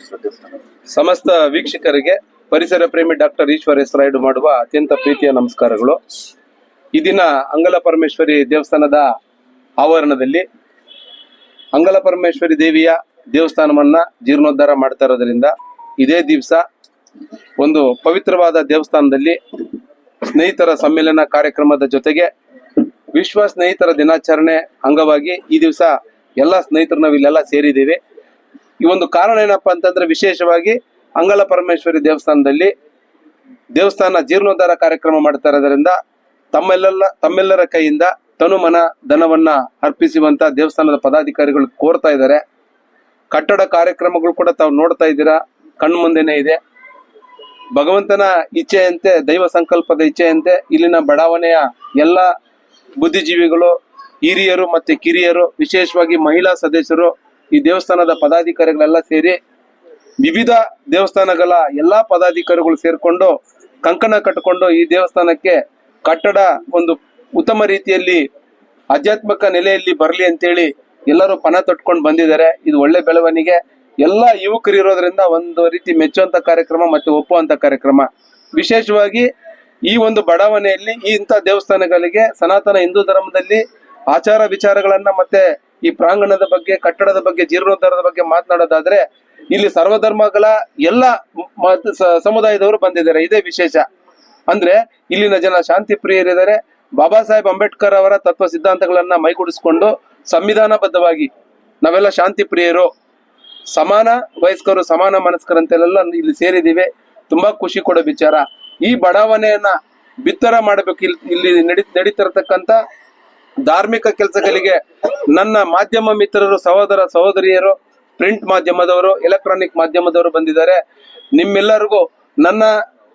ಅಪರಮೇಶ್ವರ ದೇವಸ್ಥಾನ. ಸಮಸ್ತ ವೀಕ್ಷಕರಿಗೆ ಪರಿಸರ ಪ್ರೇಮಿ ಡಾಕ್ಟರ್ ಈಶ್ವರ ಹೆಸರಾಯ್ಡು ಮಾಡುವ ಅತ್ಯಂತ ಪ್ರೀತಿಯ ನಮಸ್ಕಾರಗಳು. ಈ ದಿನ ಅಂಗಲ ಪರಮೇಶ್ವರಿ ದೇವಸ್ಥಾನದ ಆವರಣದಲ್ಲಿ ಅಂಗಲ ಪರಮೇಶ್ವರಿ ದೇವಿಯ ದೇವಸ್ಥಾನವನ್ನ ಜೀರ್ಣೋದ್ಧಾರ ಮಾಡ್ತಾ ಇರೋದ್ರಿಂದ ಇದೇ ದಿವಸ ಒಂದು ಪವಿತ್ರವಾದ ದೇವಸ್ಥಾನದಲ್ಲಿ ಸ್ನೇಹಿತರ ಸಮ್ಮೇಳನ ಕಾರ್ಯಕ್ರಮದ ಜೊತೆಗೆ ವಿಶ್ವ ಸ್ನೇಹಿತರ ದಿನಾಚರಣೆ ಅಂಗವಾಗಿ ಈ ದಿವಸ ಎಲ್ಲ ಸ್ನೇಹಿತರು ನಾವು ಇಲ್ಲೆಲ್ಲ ಸೇರಿದ್ದೀವಿ. ಈ ಒಂದು ಕಾರಣ ಏನಪ್ಪಾ ಅಂತಂದ್ರೆ, ವಿಶೇಷವಾಗಿ ಅಂಗಲ ಪರಮೇಶ್ವರಿ ದೇವಸ್ಥಾನದಲ್ಲಿ ದೇವಸ್ಥಾನ ಜೀರ್ಣೋದ್ಧಾರ ಕಾರ್ಯಕ್ರಮ ಮಾಡ್ತಾ ಇರೋದ್ರಿಂದ ತಮ್ಮೆಲ್ಲರ ಕೈಯಿಂದ ತನುಮನ ಧನವನ್ನ ಅರ್ಪಿಸುವಂತ ದೇವಸ್ಥಾನದ ಪದಾಧಿಕಾರಿಗಳು ಕೋರ್ತಾ ಇದ್ದಾರೆ. ಕಟ್ಟಡ ಕಾರ್ಯಕ್ರಮಗಳು ಕೂಡ ತಾವು ನೋಡ್ತಾ ಇದ್ದೀರಾ, ಕಣ್ಣು ಮುಂದೆನೆ ಇದೆ. ಭಗವಂತನ ಇಚ್ಛೆಯಂತೆ, ದೈವ ಸಂಕಲ್ಪದ ಇಚ್ಛೆಯಂತೆ ಇಲ್ಲಿನ ಬಡಾವಣೆಯ ಎಲ್ಲ ಬುದ್ಧಿಜೀವಿಗಳು, ಹಿರಿಯರು ಮತ್ತೆ ಕಿರಿಯರು, ವಿಶೇಷವಾಗಿ ಮಹಿಳಾ ಸದಸ್ಯರು, ಈ ದೇವಸ್ಥಾನದ ಪದಾಧಿಕಾರಿಗಳೆಲ್ಲ ಸೇರಿ ವಿವಿಧ ದೇವಸ್ಥಾನಗಳ ಎಲ್ಲಾ ಪದಾಧಿಕಾರಿಗಳು ಸೇರ್ಕೊಂಡು ಕಂಕಣ ಕಟ್ಟಿಕೊಂಡು ಈ ದೇವಸ್ಥಾನಕ್ಕೆ ಕಟ್ಟಡ ಒಂದು ಉತ್ತಮ ರೀತಿಯಲ್ಲಿ ಆಧ್ಯಾತ್ಮಿಕ ನೆಲೆಯಲ್ಲಿ ಬರಲಿ ಅಂತೇಳಿ ಎಲ್ಲರೂ ಪಣ ತೊಟ್ಕೊಂಡು ಬಂದಿದ್ದಾರೆ. ಇದು ಒಳ್ಳೆ ಬೆಳವಣಿಗೆ. ಎಲ್ಲ ಯುವಕರು ಇರೋದ್ರಿಂದ ಒಂದು ರೀತಿ ಮೆಚ್ಚುವಂತ ಕಾರ್ಯಕ್ರಮ ಮತ್ತೆ ಒಪ್ಪುವಂತ ಕಾರ್ಯಕ್ರಮ. ವಿಶೇಷವಾಗಿ ಈ ಒಂದು ಬಡಾವಣೆಯಲ್ಲಿ ಇಂಥ ದೇವಸ್ಥಾನಗಳಿಗೆ ಸನಾತನ ಹಿಂದೂ ಧರ್ಮದಲ್ಲಿ ಆಚಾರ ವಿಚಾರಗಳನ್ನ ಮತ್ತೆ ಈ ಪ್ರಾಂಗಣದ ಬಗ್ಗೆ, ಕಟ್ಟಡದ ಬಗ್ಗೆ, ಜೀರ್ಣೋದ್ಧಾರದ ಬಗ್ಗೆ ಮಾತನಾಡೋದಾದ್ರೆ ಇಲ್ಲಿ ಸರ್ವಧರ್ಮಗಳ ಎಲ್ಲ ಸಮುದಾಯದವರು ಬಂದಿದ್ದಾರೆ. ಇದೇ ವಿಶೇಷ. ಅಂದ್ರೆ ಇಲ್ಲಿನ ಜನ ಶಾಂತಿ ಪ್ರಿಯರಿದ್ದಾರೆ. ಬಾಬಾ ಸಾಹೇಬ್ ಅಂಬೇಡ್ಕರ್ ಅವರ ತತ್ವ ಸಿದ್ಧಾಂತಗಳನ್ನ ಮೈಗೂಡಿಸ್ಕೊಂಡು ಸಂವಿಧಾನಬದ್ಧವಾಗಿ ನಾವೆಲ್ಲ ಶಾಂತಿ ಪ್ರಿಯರು, ಸಮಾನ ವಯಸ್ಕರು, ಸಮಾನ ಮನಸ್ಕರಂತೆಲ್ಲ ಇಲ್ಲಿ ಸೇರಿದ್ದೀವಿ. ತುಂಬಾ ಖುಷಿ ಕೊಡೋ ವಿಚಾರ. ಈ ಬಡಾವಣೆಯನ್ನ ಬಿತ್ತರ ಮಾಡಬೇಕು. ಇಲ್ಲಿ ನಡೀತಿರತಕ್ಕಂತ ಧಾರ್ಮಿಕ ಕೆಲಸಗಳಿಗೆ ನನ್ನ ಮಾಧ್ಯಮ ಮಿತ್ರರು, ಸಹೋದರ ಸಹೋದರಿಯರು, ಪ್ರಿಂಟ್ ಮಾಧ್ಯಮದವರು, ಎಲೆಕ್ಟ್ರಾನಿಕ್ ಮಾಧ್ಯಮದವರು ಬಂದಿದ್ದಾರೆ. ನಿಮ್ಮೆಲ್ಲರಿಗೂ ನನ್ನ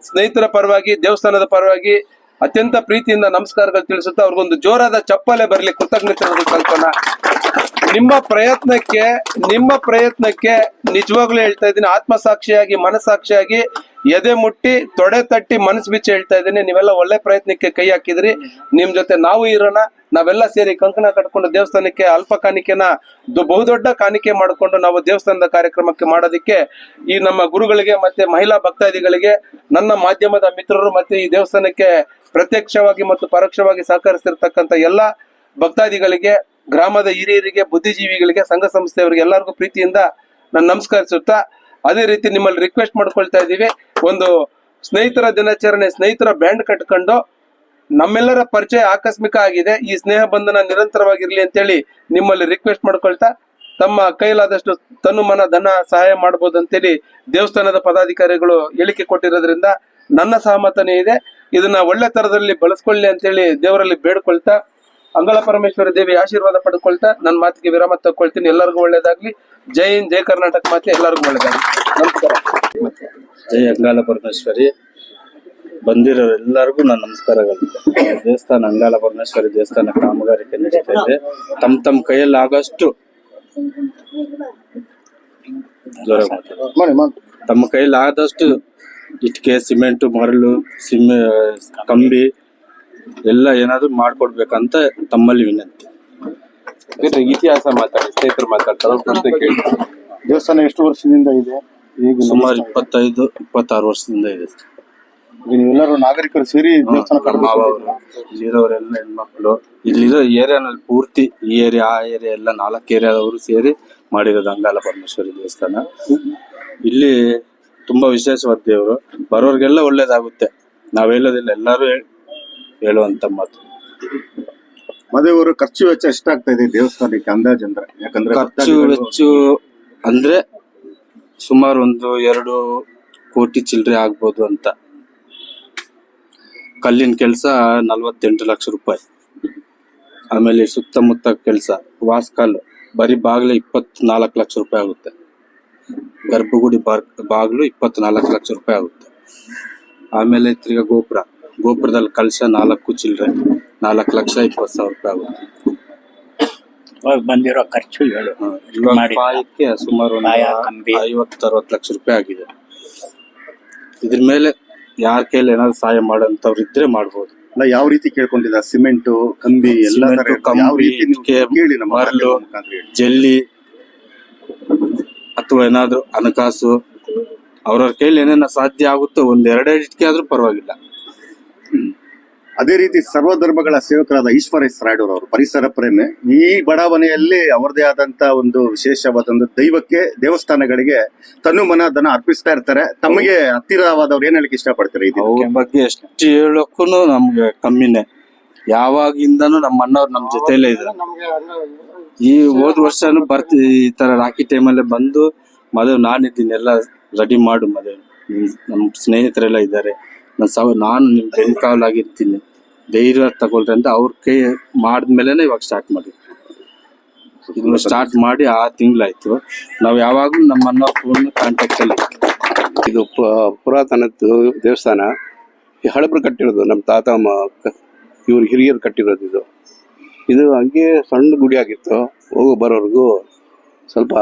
ಸ್ನೇಹಿತರ ಪರವಾಗಿ, ದೇವಸ್ಥಾನದ ಪರವಾಗಿ ಅತ್ಯಂತ ಪ್ರೀತಿಯಿಂದ ನಮಸ್ಕಾರಗಳು ತಿಳಿಸುತ್ತಾ ಅವ್ರಿಗೊಂದು ಜೋರಾದ ಚಪ್ಪಾಳೆ ಬರಲಿ, ಕೃತಜ್ಞತೆ ಕಲ್ಪನ. ನಿಮ್ಮ ಪ್ರಯತ್ನಕ್ಕೆ ನಿಜವಾಗ್ಲೂ ಹೇಳ್ತಾ ಇದ್ದೀನಿ, ಆತ್ಮಸಾಕ್ಷಿಯಾಗಿ, ಮನಸ್ಸಾಕ್ಷಿಯಾಗಿ, ಎದೆ ಮುಟ್ಟಿ, ತೊಡೆ ತಟ್ಟಿ, ಮನಸ್ಸು ಬಿಚ್ಚಿ ಹೇಳ್ತಾ ಇದ್ದೀನಿ. ನೀವೆಲ್ಲ ಒಳ್ಳೆ ಪ್ರಯತ್ನಕ್ಕೆ ಕೈ ಹಾಕಿದ್ರಿ. ನಿಮ್ ಜೊತೆ ನಾವು ಇರೋಣ. ನಾವೆಲ್ಲ ಸೇರಿ ಕಂಕಣ ಕಟ್ಕೊಂಡು ದೇವಸ್ಥಾನಕ್ಕೆ ಅಲ್ಪ ಕಾಣಿಕೆನ ಬಹುದೊಡ್ಡ ಕಾಣಿಕೆ ಮಾಡಿಕೊಂಡು ನಾವು ದೇವಸ್ಥಾನದ ಕಾರ್ಯಕ್ರಮಕ್ಕೆ ಮಾಡೋದಕ್ಕೆ ಈ ನಮ್ಮ ಗುರುಗಳಿಗೆ ಮತ್ತೆ ಮಹಿಳಾ ಭಕ್ತಾದಿಗಳಿಗೆ, ನನ್ನ ಮಾಧ್ಯಮದ ಮಿತ್ರರು ಮತ್ತೆ ಈ ದೇವಸ್ಥಾನಕ್ಕೆ ಪ್ರತ್ಯಕ್ಷವಾಗಿ ಮತ್ತು ಪರೋಕ್ಷವಾಗಿ ಸಹಕರಿಸಿರ್ತಕ್ಕಂಥ ಎಲ್ಲ ಭಕ್ತಾದಿಗಳಿಗೆ, ಗ್ರಾಮದ ಹಿರಿಯರಿಗೆ, ಬುದ್ಧಿಜೀವಿಗಳಿಗೆ, ಸಂಘ ಸಂಸ್ಥೆಯವರಿಗೆ ಎಲ್ಲರಿಗೂ ಪ್ರೀತಿಯಿಂದ ನಾನು ನಮಸ್ಕರಿಸುತ್ತಾ, ಅದೇ ರೀತಿ ನಿಮ್ಮಲ್ಲಿ ರಿಕ್ವೆಸ್ಟ್ ಮಾಡ್ಕೊಳ್ತಾ ಇದ್ದೀವಿ. ಒಂದು ಸ್ನೇಹಿತರ ದಿನಾಚರಣೆ, ಸ್ನೇಹಿತರ ಬ್ಯಾಂಡ್ ಕಟ್ಕೊಂಡು ನಮ್ಮೆಲ್ಲರ ಪರಿಚಯ ಆಕಸ್ಮಿಕ ಆಗಿದೆ. ಈ ಸ್ನೇಹ ಬಂಧನ ನಿರಂತರವಾಗಿರ್ಲಿ ಅಂತೇಳಿ ನಿಮ್ಮಲ್ಲಿ ರಿಕ್ವೆಸ್ಟ್ ಮಾಡ್ಕೊಳ್ತಾ, ತಮ್ಮ ಕೈಲಾದಷ್ಟು ತನು ಮನ ಧನ ಸಹಾಯ ಮಾಡ್ಬೋದು ಅಂತೇಳಿ ದೇವಸ್ಥಾನದ ಪದಾಧಿಕಾರಿಗಳು ಹೇಳಿಕೆ ಕೊಟ್ಟಿರೋದ್ರಿಂದ ನನ್ನ ಸಹಮತನೇ ಇದೆ. ಇದನ್ನ ಒಳ್ಳೆ ತರದಲ್ಲಿ ಬಳಸ್ಕೊಳ್ಳಿ ಅಂತೇಳಿ ದೇವರಲ್ಲಿ ಬೇಡ್ಕೊಳ್ತಾ, ಅಂಗಳ ಪರಮೇಶ್ವರ ದೇವಿ ಆಶೀರ್ವಾದ ಪಡ್ಕೊಳ್ತಾ ನನ್ನ ಮಾತಿಗೆ ವಿರಾಮ ತಗೊಳ್ತೀನಿ. ಎಲ್ಲರಿಗೂ ಒಳ್ಳೇದಾಗ್ಲಿ. ಜೈ ಹಿಂದ್, ಜೈ ಕರ್ನಾಟಕ. ಮತ್ತೆ ಎಲ್ಲರಿಗೂ ಒಳ್ಳೇದಾಗ್ಲಿ. ನಮಸ್ಕಾರ. ಜೈ ಅಂಗಾಲ ಪರಮೇಶ್ವರಿ. ಬಂದಿರೋ ಎಲ್ಲರಿಗೂ ನನ್ನ ನಮಸ್ಕಾರಗಳು. ದೇವಸ್ಥಾನ ಅಂಗಾಲ ಪರಮೇಶ್ವರಿ ದೇವಸ್ಥಾನ ಕಾಮಗಾರಿಕೆ ನಡೀತಾ ಇದೆ. ತಮ್ಮ ಕೈಯಲ್ಲಿ ಆಗಷ್ಟು ತಮ್ಮ ಕೈಯಲ್ಲಿ ಆದಷ್ಟು ಇಟ್ಕೆ, ಸಿಮೆಂಟ್, ಮರಳು, ಕಂಬಿ ಎಲ್ಲ ಏನಾದ್ರು ಮಾಡ್ಕೊಡ್ಬೇಕಂತ ತಮ್ಮಲ್ಲಿ ವಿನಂತಿ. ಇತಿಹಾಸ ಮಾತಾಡಿ, ಸ್ನೇಹಿತರು ಮಾತಾಡ್ತಾರೆ. ದೇವಸ್ಥಾನ ಎಷ್ಟು ವರ್ಷದಿಂದ ಇದೆ? ಈಗ ಸುಮಾರು 25-26 ವರ್ಷದಿಂದ ಇದೆ. ನೀವೆಲ್ಲರೂ ನಾಗರಿಕರು ಸೇರಿ ದೇವಸ್ಥಾನ ಇಲ್ಲಿರೋರೆಲ್ಲ ಹೆಣ್ಮಕ್ಳು, ಇಲ್ಲಿರೋ ಏರಿಯಾನಲ್ಲಿ ಪೂರ್ತಿ ಈ ಏರಿಯಾ ಆ ಏರಿಯಾ ಎಲ್ಲ 4 ಏರಿಯಾದವರು ಸೇರಿ ಮಾಡಿರೋದು ಅಂಗಾಲ ಪರಮೇಶ್ವರಿ ದೇವಸ್ಥಾನ. ಇಲ್ಲಿ ತುಂಬಾ ವಿಶೇಷವಾದ ದೇವರು. ಬರೋರ್ಗೆಲ್ಲ ಒಳ್ಳೇದಾಗುತ್ತೆ. ನಾವ್ ಹೇಳೋದಿಲ್ಲ, ಎಲ್ಲರೂ ಹೇಳುವಂತ ಮಾತು. ಮದುವೆಯವರು ಖರ್ಚು ವೆಚ್ಚ ಎಷ್ಟಾಗ್ತಾ ಇದೆ ದೇವಸ್ಥಾನಕ್ಕೆ ಅಂದಾಜ್ ಅಂದ್ರೆ? ಯಾಕಂದ್ರೆ ಖರ್ಚು ವೆಚ್ಚ ಅಂದ್ರೆ ಸುಮಾರು 1-2 ಕೋಟಿ ಚಿಲ್ಲರೆ ಆಗ್ಬೋದು ಅಂತ. ಕಲ್ಲಿನ ಕೆಲಸ 48 ಲಕ್ಷ ರೂಪಾಯಿ. ಆಮೇಲೆ ಸುತ್ತಮುತ್ತ ಕೆಲಸ, ವಾಸ್ಕಲ್ಲು, ಬರೀ ಬಾಗ್ಲು 24 ಲಕ್ಷ ರೂಪಾಯಿ ಆಗುತ್ತೆ. ಗರ್ಭಗುಡಿ ಬಾಗ್ಲು 24 ಲಕ್ಷ ರೂಪಾಯಿ ಆಗುತ್ತೆ. ಆಮೇಲೆ ತಿರ್ಗಾ ಗೋಪುರದಲ್ಲಿ ಕಲಶ 4 ಚಿಲ್ಲರೆ 4,20,000 ರೂಪಾಯಿ ಆಗುತ್ತೆ. ಬಂದಿರೋ ಖರ್ಚು ಸುಮಾರು 50-60 ಲಕ್ಷ ರೂಪಾಯಿ ಆಗಿದೆ. ಇದ್ರ ಮೇಲೆ ಯಾರ ಕೈಲಿ ಏನಾದ್ರು ಸಹಾಯ ಮಾಡೋಂಥವ್ರು ಇದ್ರೆ ಮಾಡ್ಬೋದು. ಅಲ್ಲ, ಯಾವ ರೀತಿ ಕೇಳ್ಕೊಂಡಿಲ್ಲ? ಸಿಮೆಂಟು, ಕಂಬಿ ಎಲ್ಲ ಮರಳು, ಜಲ್ಲಿ ಅಥವಾ ಏನಾದ್ರು ಹಣಕಾಸು ಅವ್ರವ್ರ ಕೈಲಿ ಏನೇನ ಸಾಧ್ಯ ಆಗುತ್ತೋ ಒಂದ್ 2 ಇಟ್ಕೆ ಆದ್ರೂ ಪರವಾಗಿಲ್ಲ. ಅದೇ ರೀತಿ ಸರ್ವಧರ್ಮಗಳ ಸೇವಕರಾದ ಈಶ್ವರ ಎಸ್ ರಾಯ್ಡು ಅವರು ಪರಿಸರ ಪ್ರೇಮಿ. ಈ ಬಡಾವಣೆಯಲ್ಲಿ ಅವರದೇ ಆದಂತ ಒಂದು ವಿಶೇಷವಾದ ಒಂದು ದೈವಕ್ಕೆ, ದೇವಸ್ಥಾನಗಳಿಗೆ ತನು ಮನ ಧನ ಅರ್ಪಿಸ್ತಾ ಇರ್ತಾರೆ. ತಮಗೆ ಹತ್ತಿರವಾದವ್ರು ಏನ್ ಹೇಳಕ್ ಇಷ್ಟಪಡ್ತಾರೆ ಈ ದಿನಕ್ಕೆ? ಅವ್ರ ಬಗ್ಗೆ ಎಷ್ಟು ಹೇಳಕ್ಕೂ ನಮ್ಗೆ ಕಮ್ಮಿನೇ. ಯಾವಾಗಿಂದನೂ ನಮ್ಮ ಅಣ್ಣವ್ರು ನಮ್ ಜೊತೆಲೇ ಇದ್ದಾರೆ. ಈ ಹೋದ್ ವರ್ಷನು ಈ ತರ ರಾಖಿ ಟೈಮಲ್ಲೇ ಬಂದು ಮದುವೆ ನಾನಿದ್ದೀನಿ ಎಲ್ಲ ರೆಡಿ ಮಾಡು ಮದುವೆ, ನಮ್ ಸ್ನೇಹಿತರೆಲ್ಲ ಇದ್ದಾರೆ, ನಾನು ನಿಮ್ ಬೆನ್ಕಾವಲಾಗಿರ್ತೀನಿ, ಧೈರ್ಯ ತಗೊಳ್ರಿ ಅಂತ ಅವ್ರ ಕೈ ಮಾಡಿದ್ಮೇಲೆನೆ ಇವಾಗ ಸ್ಟಾರ್ಟ್ ಮಾಡಿ. ಇದನ್ನ ಸ್ಟಾರ್ಟ್ ಮಾಡಿ 6 ತಿಂಗಳಾಯ್ತು. ನಾವ್ ಯಾವಾಗ್ಲೂ ನಮ್ಮ ಅಣ್ಣ ಫೋನ್ ಕಾಂಟ್ಯಾಕ್ಟ್ ಅಲ್ಲಿ. ಇದು ಪುರಾತನದ್ದು ದೇವಸ್ಥಾನ. ಈ ಹಳಬ್ರು ಕಟ್ಟಿರೋದು, ನಮ್ಮ ತಾತ ಇವ್ರು ಹಿರಿಯರು ಕಟ್ಟಿರೋದು ಇದು. ಇದು ಹಂಗೆ ಸಣ್ಣ ಗುಡಿ ಆಗಿತ್ತು, ಹೋಗೋ ಬರೋರ್ಗು ಸ್ವಲ್ಪ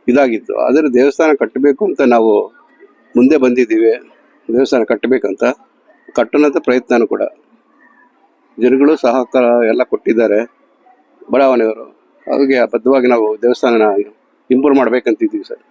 ಇದಾಗಿತ್ತು. ಆದರೆ ದೇವಸ್ಥಾನ ಕಟ್ಟಬೇಕು ಅಂತ ನಾವು ಮುಂದೆ ಬಂದಿದ್ದೀವಿ. ದೇವಸ್ಥಾನ ಕಟ್ಟಬೇಕಂತ ಕಟ್ಟೋಣಂತ ಪ್ರಯತ್ನನೂ ಕೂಡ ಜನಗಳು ಸಹಕಾರ ಎಲ್ಲ ಕೊಟ್ಟಿದ್ದಾರೆ, ಬಡಾವಣೆಯವರು. ಹಾಗೆ ಬದ್ಧವಾಗಿ ನಾವು ದೇವಸ್ಥಾನನ ಇಂಪ್ರೂವ್ ಮಾಡ್ಬೇಕಂತಿದ್ದೀವಿ ಸರ್.